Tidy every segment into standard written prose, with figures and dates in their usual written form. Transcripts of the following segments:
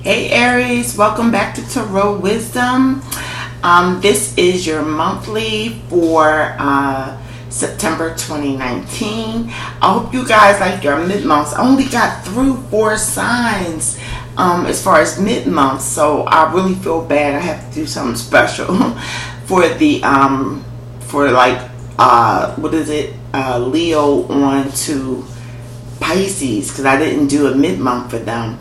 Hey Aries, welcome back to Tarot Wisdom. This is your monthly for September 2019. I hope you guys like your mid-months. I only got through 4 signs as far as mid-month, so I really feel bad. I have to do something special for the Leo on to Pisces, because I didn't do a mid-month for them.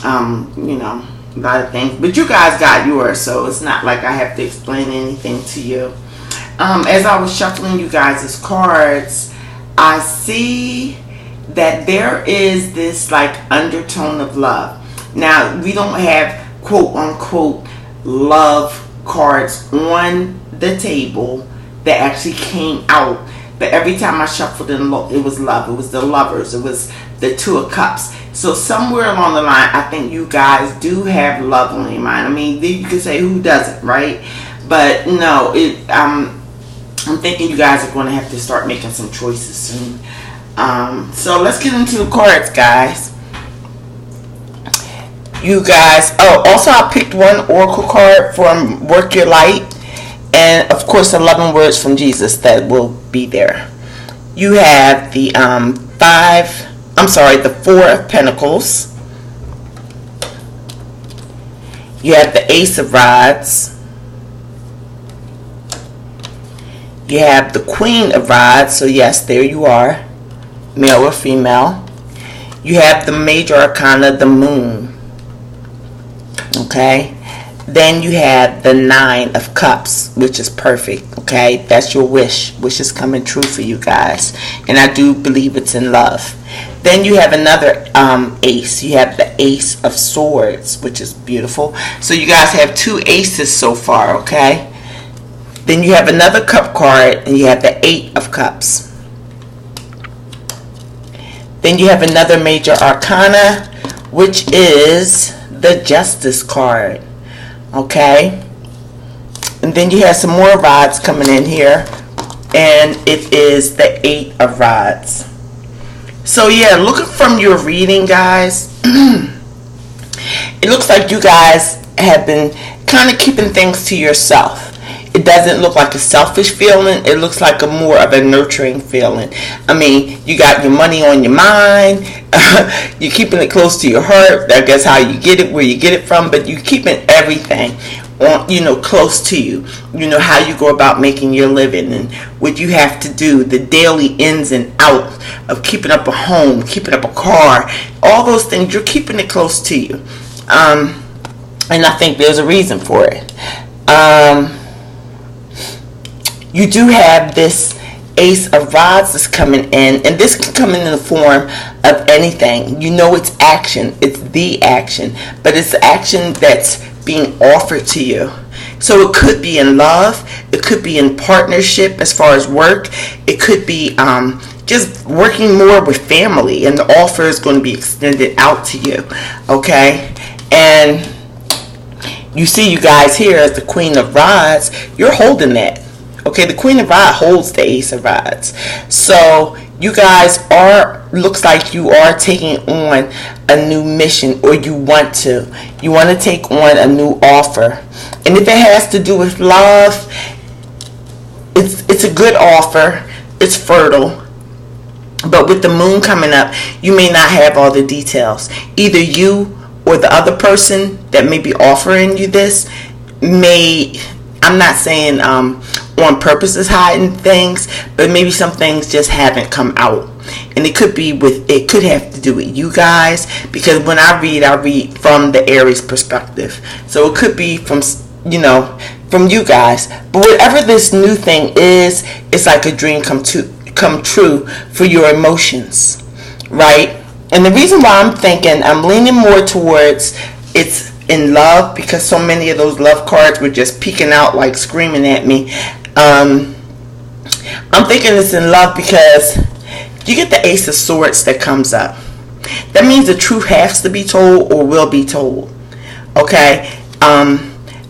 A lot of things, but you guys got yours, so it's not like I have to explain anything to you. As I was shuffling you guys' cards, I see that there is this like undertone of love. Now, we don't have quote unquote love cards on the table that actually came out, but every time I shuffled and looked, it was love. It was the Lovers. It was the Two of Cups. So somewhere along the line, I think you guys do have love on your mind. I mean, you could say who doesn't, right? But no, I'm thinking you guys are going to have to start making some choices soon. So let's get into the cards, guys. You guys, also I picked one oracle card from Work Your Light, and of course 11 words from Jesus that will be there. You have the the 4 of Pentacles. You have the Ace of Rods. You have the Queen of Rods. So yes, there you are, male or female. You have the Major Arcana, the Moon. Okay. Then you have the 9 of Cups, which is perfect. Okay, that's your wish. Wish is coming true for you guys, and I do believe it's in love. Then you have another ace. You have the Ace of Swords, which is beautiful. So you guys have 2 aces so far, okay? Then you have another cup card, and you have the 8 of Cups. Then you have another Major Arcana, which is the Justice card, okay? And then you have some more rods coming in here, and it is the 8 of Rods. So yeah, looking from your reading, guys, it looks like you guys have been kind of keeping things to yourself. It doesn't look like a selfish feeling. It looks like a more of a nurturing feeling. I mean, you got your money on your mind. You're keeping it close to your heart. I guess how you get it, where you get it from, but you're keeping everything on, close to you. You know how you go about making your living and what you have to do, the daily ins and outs of keeping up a home, keeping up a car, all those things. You're keeping it close to you, and I think there's a reason for it. You do have this Ace of Rods that's coming in, and this can come in the form of anything. It's action. It's the action, but it's action that's being offered to you. So it could be in love. It could be in partnership as far as work. It could be just working more with family, and the offer is going to be extended out to you, okay? And you see you guys here as the Queen of Rods, you're holding that. Okay, the Queen of Rods holds the Ace of Rods. So you guys looks like you are taking on a new mission, or you want to take on a new offer. And if it has to do with love, it's a good offer. It's fertile. But with the Moon coming up, you may not have all the details. Either you or the other person that may be offering you this I'm not saying on purpose is hiding things, but maybe some things just haven't come out. And it could have to do with you guys, because when I read from the Aries perspective. So it could be from you guys. But whatever this new thing is, it's like a dream come true for your emotions, right? And the reason why I'm leaning more towards it's in love, because so many of those love cards were just peeking out like screaming at me. I'm thinking it's in love because you get the Ace of Swords that comes up. That means the truth has to be told or will be told, okay?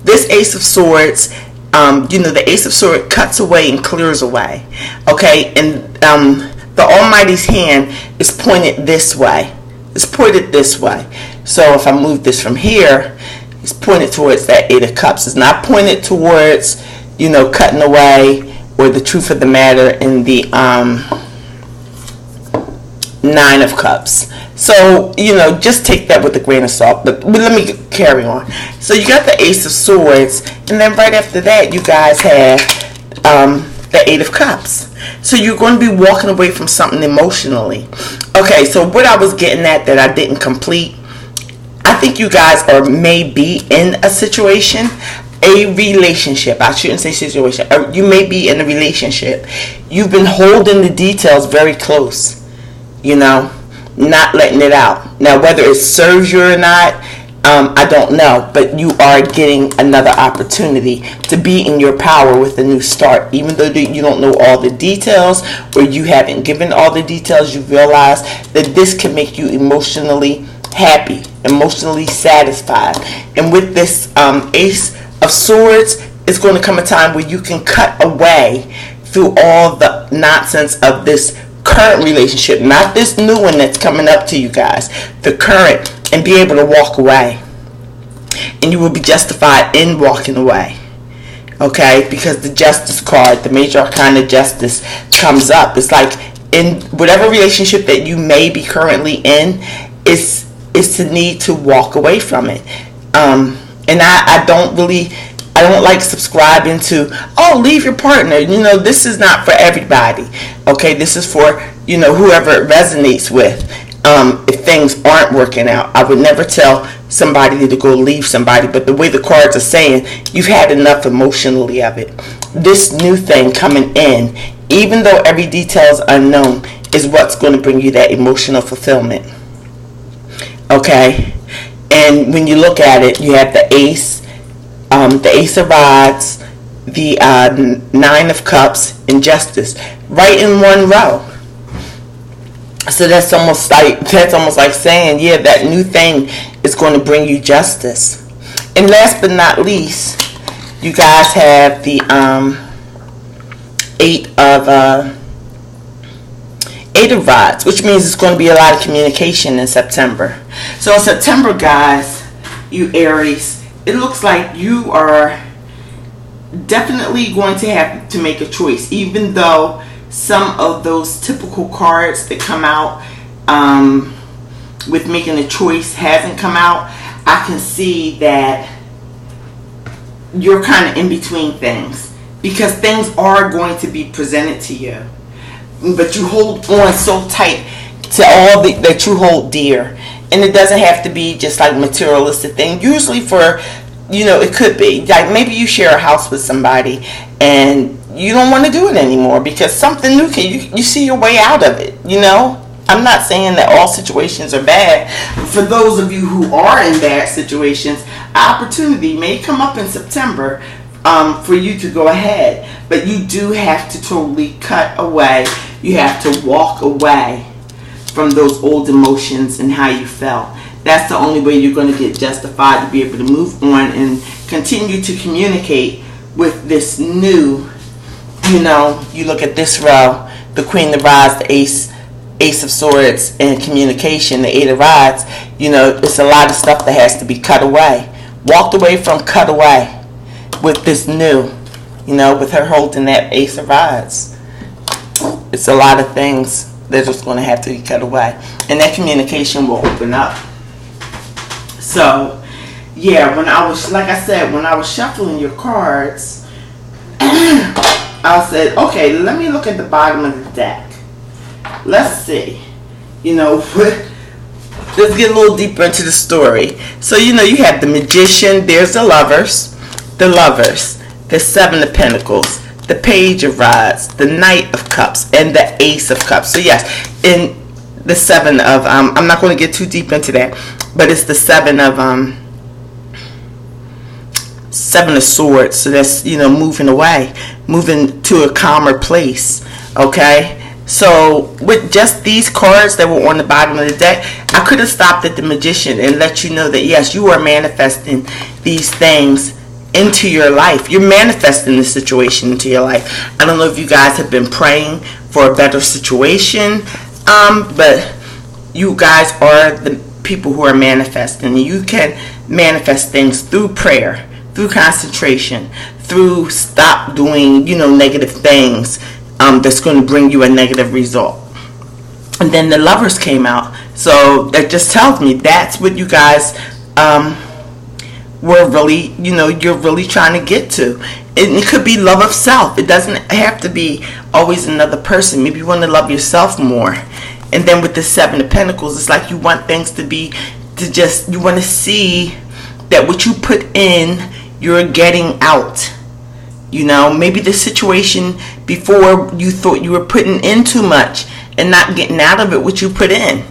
This Ace of Swords, the Ace of Swords cuts away and clears away, okay? And the Almighty's hand is pointed this way. It's pointed this way. So if I move this from here, it's pointed towards that Eight of Cups. It's not pointed towards, cutting away or the truth of the matter in the Nine of Cups. So, just take that with a grain of salt. But let me carry on. So you got the Ace of Swords, and then right after that, you guys have the Eight of Cups. So you're going to be walking away from something emotionally. Okay, so what I was getting at that I didn't complete, I think you guys may be in a situation, a relationship. I shouldn't say situation. You may be in a relationship. You've been holding the details very close, not letting it out. Now, whether it serves you or not, I don't know, but you are getting another opportunity to be in your power with a new start. Even though you don't know all the details, or you haven't given all the details, you realize that this can make you emotionally happy, emotionally satisfied. And with this Ace of Swords, it's going to come a time where you can cut away through all the nonsense of this current relationship, not this new one that's coming up to you guys, the current, and be able to walk away. And you will be justified in walking away. Okay? Because the Justice card, the Major Arcana Justice, comes up. It's like in whatever relationship that you may be currently in, is the need to walk away from it. And I don't like subscribing to, leave your partner. This is not for everybody. Okay? This is for, whoever it resonates with. If things aren't working out, I would never tell somebody to go leave somebody, but the way the cards are saying, you've had enough emotionally of it. This new thing coming in, even though every detail is unknown, is what's going to bring you that emotional fulfillment. Okay? And when you look at it, you have the Ace of Rods, the Nine of Cups, and Justice, right in one row. So that's almost like saying, yeah, that new thing is going to bring you justice. And last but not least, you guys have the Eight of Rods, which means it's going to be a lot of communication in September. So in September, guys, you Aries, it looks like you are definitely going to have to make a choice, even though some of those typical cards that come out with making a choice hasn't come out. I can see that you're kind of in between things, because things are going to be presented to you, but you hold on so tight to all that you hold dear. And it doesn't have to be just like materialistic thing. Usually for, it could be like maybe you share a house with somebody and you don't want to do it anymore because something new you see your way out of it. I'm not saying that all situations are bad. For those of you who are in bad situations, opportunity may come up in September for you to go ahead. But you do have to totally cut away. You have to walk away from those old emotions and how you felt. That's the only way you're going to get justified to be able to move on and continue to communicate with this new, you look at this row, the Queen of Rods, the Ace of Swords, and communication, the Eight of Rods. It's a lot of stuff that has to be cut away. Walked away from, cut away with this new, with her holding that Ace of Rods. It's a lot of things that are just going to have to be cut away. And that communication will open up. So, yeah, when I was shuffling your cards, I said, okay, let me look at the bottom of the deck. Let's see. Let's get a little deeper into the story. So, you have the Magician, there's the Lovers, the Seven of Pentacles, the Page of Rods, the Knight of Cups, and the Ace of Cups. So, yes, in the Seven of, I'm not going to get too deep into that, but it's the Seven of Swords. So that's, moving away, moving to a calmer place. Okay? So with just these cards that were on the bottom of the deck, I could have stopped at the Magician and let you know that yes, you are manifesting these things into your life. You're manifesting this situation into your life. I don't know if you guys have been praying for a better situation, but you guys are people who are manifesting. You can manifest things through prayer, through concentration, through stop doing, negative things that's going to bring you a negative result. And then the Lovers came out. So that just tells me that's what you guys were really, you're really trying to get to. It could be love of self. It doesn't have to be always another person. Maybe you want to love yourself more. And then with the Seven of Pentacles, it's like you want things you want to see that what you put in, you're getting out. Maybe the situation before you thought you were putting in too much and not getting out of it what you put in.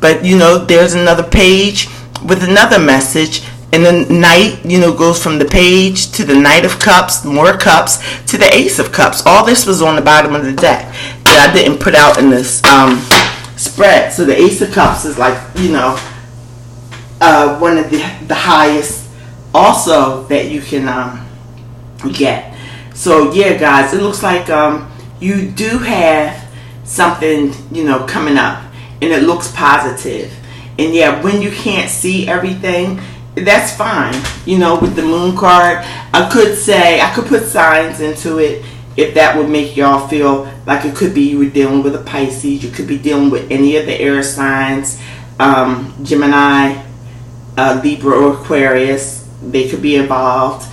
But, there's another page with another message. And the Knight, goes from the page to the Knight of Cups, more cups, to the Ace of Cups. All this was on the bottom of the deck that I didn't put out in this spread. So the Ace of Cups is like, one of the highest also that you can get. So yeah, guys, it looks like you do have something, coming up, and it looks positive. And yeah, when you can't see everything, that's fine. With the Moon card, I could put signs into it if that would make y'all feel like it could be you were dealing with a Pisces. You could be dealing with any of the air signs, Gemini, Libra, or Aquarius. They could be involved.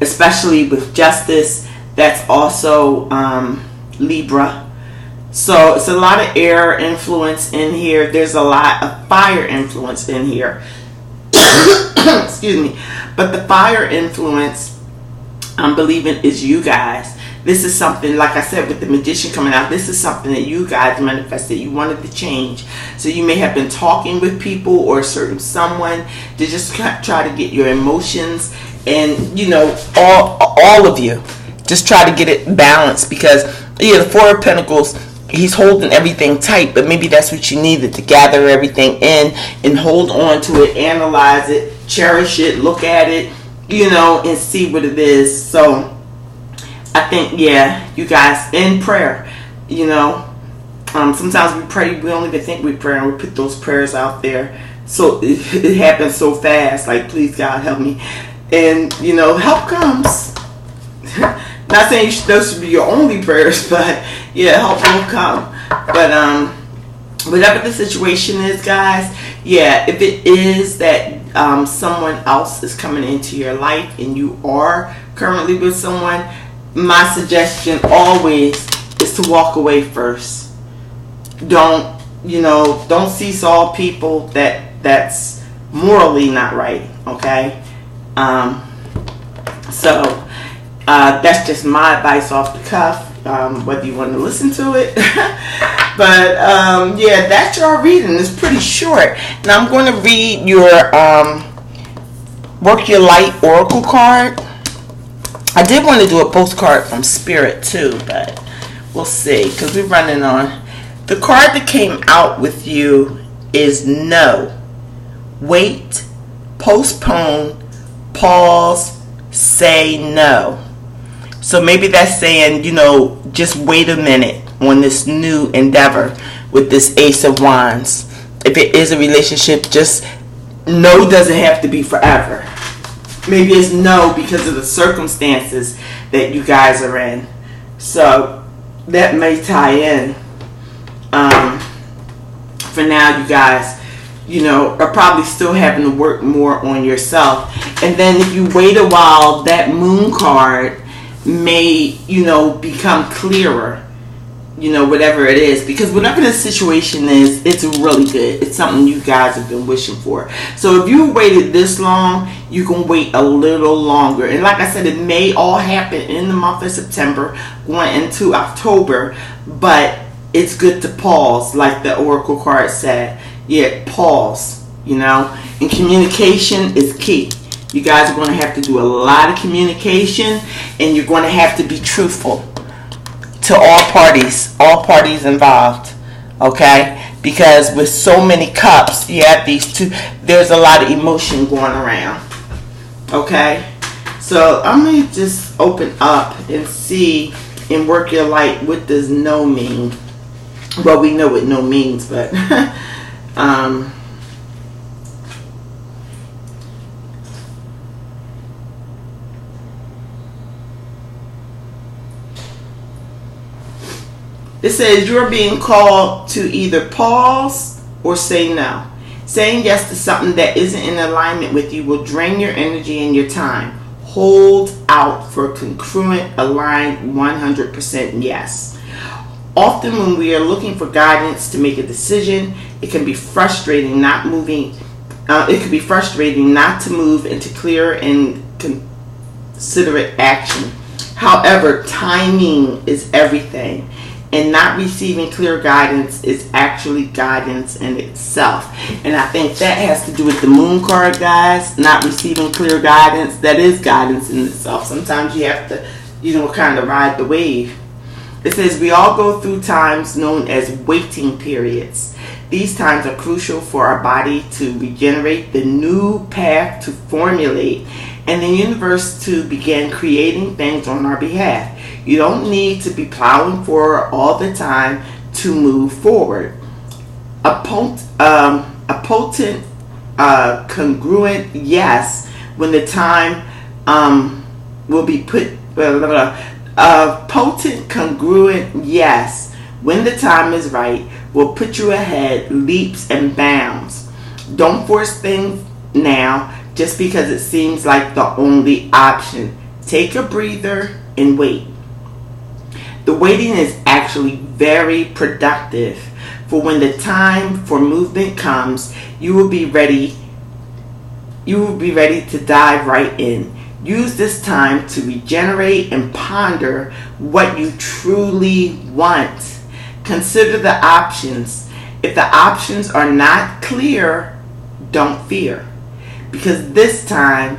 Especially with Justice, that's also Libra. So it's a lot of air influence in here. There's a lot of fire influence in here. Excuse me. But the fire influence, I'm believing, is you guys. This is something, like I said, with the Magician coming out, this is something that you guys manifested. You wanted to change. So you may have been talking with people or a certain someone to just try to get your emotions and, all of you. Just try to get it balanced because, the Four of Pentacles, he's holding everything tight, but maybe that's what you needed to gather everything in and hold on to it, analyze it, cherish it, look at it, and see what it is. So I think, you guys, in prayer, sometimes we pray, we don't even think we pray, and we put those prayers out there. So it happens so fast, like, please God, help me. And, help comes. Not saying those should be your only prayers, but yeah, help will come. But whatever the situation is, guys, if it is that someone else is coming into your life and you are currently with someone, my suggestion always is to walk away first. Don't seesaw people. That's morally not right. Okay. So that's just my advice off the cuff, whether you want to listen to it. But that's your reading. It's pretty short. Now I'm going to read your Work Your Light Oracle card. I did want to do a postcard from Spirit too, but we'll see, because we're running on. The card that came out with you is no, wait, postpone, pause, say no. So maybe that's saying, just wait a minute on this new endeavor with this Ace of Wands. If it is a relationship, just no doesn't have to be forever. Maybe it's no because of the circumstances that you guys are in. So that may tie in. For now, you guys, are probably still having to work more on yourself. And then if you wait a while, that Moon card may, become clearer. Whatever it is, because whatever the situation is, it's really good. It's something you guys have been wishing for. So if you waited this long, you can wait a little longer. And like I said, it may all happen in the month of September, going into October, but it's good to pause, like the Oracle card said. Pause, and communication is key. You guys are going to have to do a lot of communication, and you're going to have to be truthful to all parties involved, okay? Because with so many cups, you have these two, there's a lot of emotion going around, okay? So I'm going to just open up and see and Work Your Light, what does no mean? Well, we know what no means, but it says you're being called to either pause or say no. Saying yes to something that isn't in alignment with you will drain your energy and your time. Hold out for a congruent, aligned 100% yes. Often when we are looking for guidance to make a decision, it can be frustrating not moving. It can be frustrating not to move into clear and considerate action. However, timing is everything, and not receiving clear guidance is actually guidance in itself. And I think that has to do with the moon card, guys. Not receiving clear guidance, that is guidance in itself. Sometimes you have to, kind of ride the wave. It says we all go through times known as waiting periods. These times are crucial for our body to regenerate, the new path to formulate, and the universe to begin creating things on our behalf. You don't need to be plowing forward all the time to move forward. A potent, congruent yes when the time will be put. A potent, congruent yes when the time is right will put you ahead leaps and bounds. Don't force things now just because it seems like the only option. Take a breather and wait. The waiting is actually very productive, for when the time for movement comes, you will be ready to dive right in. Use this time to regenerate and ponder what you truly want. Consider the options. If the options are not clear, don't fear. Because this time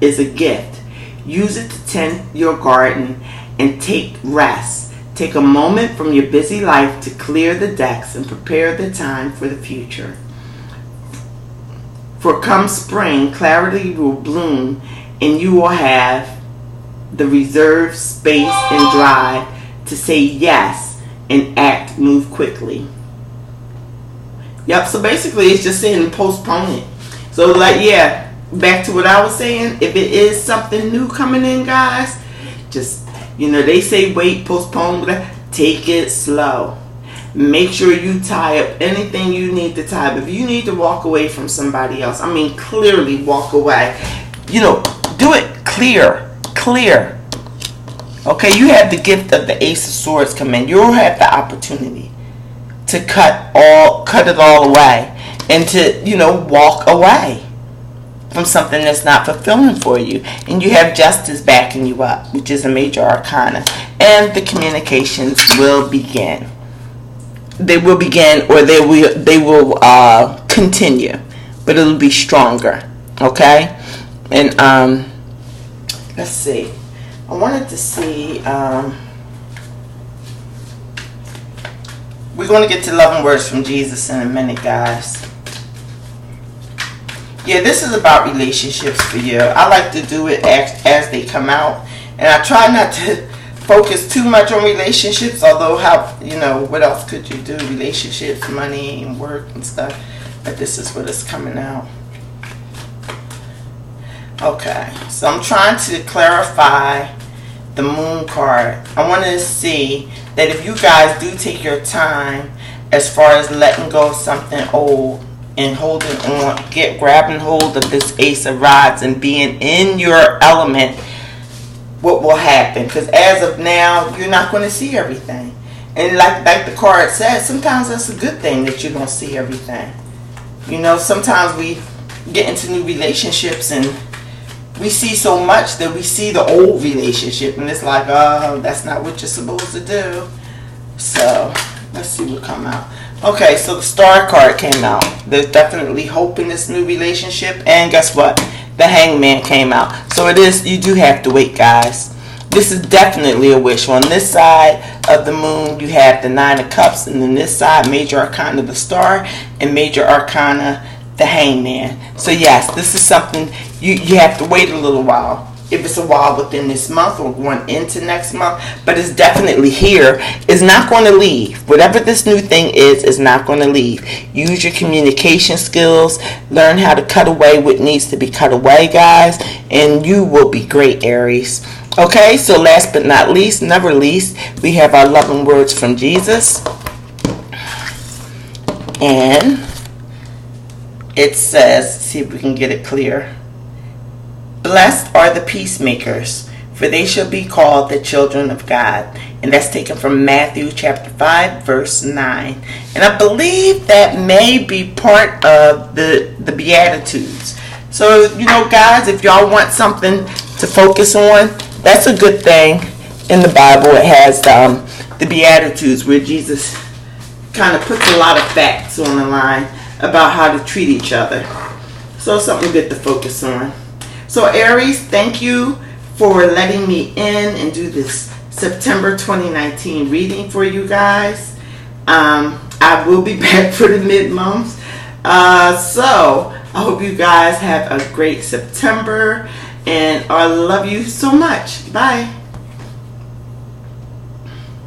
is a gift. Use it to tend your garden and take rest. Take a moment from your busy life to clear the decks and prepare the time for the future. For come spring, clarity will bloom and you will have the reserved space and drive to say yes and move quickly. Yep, so basically it's just saying postpone it. So back to what I was saying, if it is something new coming in, guys, just, they say wait, postpone, take it slow. Make sure you tie up anything you need to tie up. If you need to walk away from somebody else, clearly walk away. Do it clear. Okay, you have the gift of the Ace of Swords come in. You'll have the opportunity to cut it all away and to, walk away from something that's not fulfilling for you. And you have Justice backing you up, which is a major arcana. And the communications will begin. They will begin, or they will continue, but it'll be stronger. Okay? And let's see. I wanted to see. We're going to get to loving words from Jesus in a minute, guys. Yeah, this is about relationships for you. I like to do it as they come out, and I try not to focus too much on relationships, although what else could you do? Relationships, money, and work and stuff. But this is what is coming out. Okay, so I'm trying to clarify the moon card. I wanted to see that if you guys do take your time as far as letting go of something old and holding on, grabbing hold of this Ace of Rods and being in your element, what will happen? Because as of now, you're not going to see everything. And like the card says, sometimes that's a good thing that you don't see everything. Sometimes we get into new relationships and we see so much that we see the old relationship and it's like, oh, that's not what you're supposed to do. So let's see what come out. Okay, so the Star card came out. There's definitely hope in this new relationship. And guess what? The Hangman came out. So you do have to wait, guys. This is definitely a wish. On this side of the moon, you have the Nine of Cups, and then this side, Major Arcana, the Star, and Major Arcana, the Hangman. So yes, this is something you have to wait a little while if it's a while within this month or going into next month, but it's definitely here. It's not going to leave. Whatever this new thing is not going to leave. Use your communication skills. Learn how to cut away what needs to be cut away, guys, and you will be great, Aries. Okay, so last but not least, never least, we have our loving words from Jesus. And it says, see if we can get it clear. Blessed are the peacemakers, for they shall be called the children of God. And that's taken from Matthew chapter 5, verse 9. And I believe that may be part of the Beatitudes. So, guys, if y'all want something to focus on, that's a good thing. In the Bible, it has the Beatitudes, where Jesus kind of puts a lot of facts on the line about how to treat each other. So something good to focus on. So Aries, thank you for letting me in and do this September 2019 reading for you guys. I will be back for the mid-months. So I hope you guys have a great September, and I love you so much. Bye.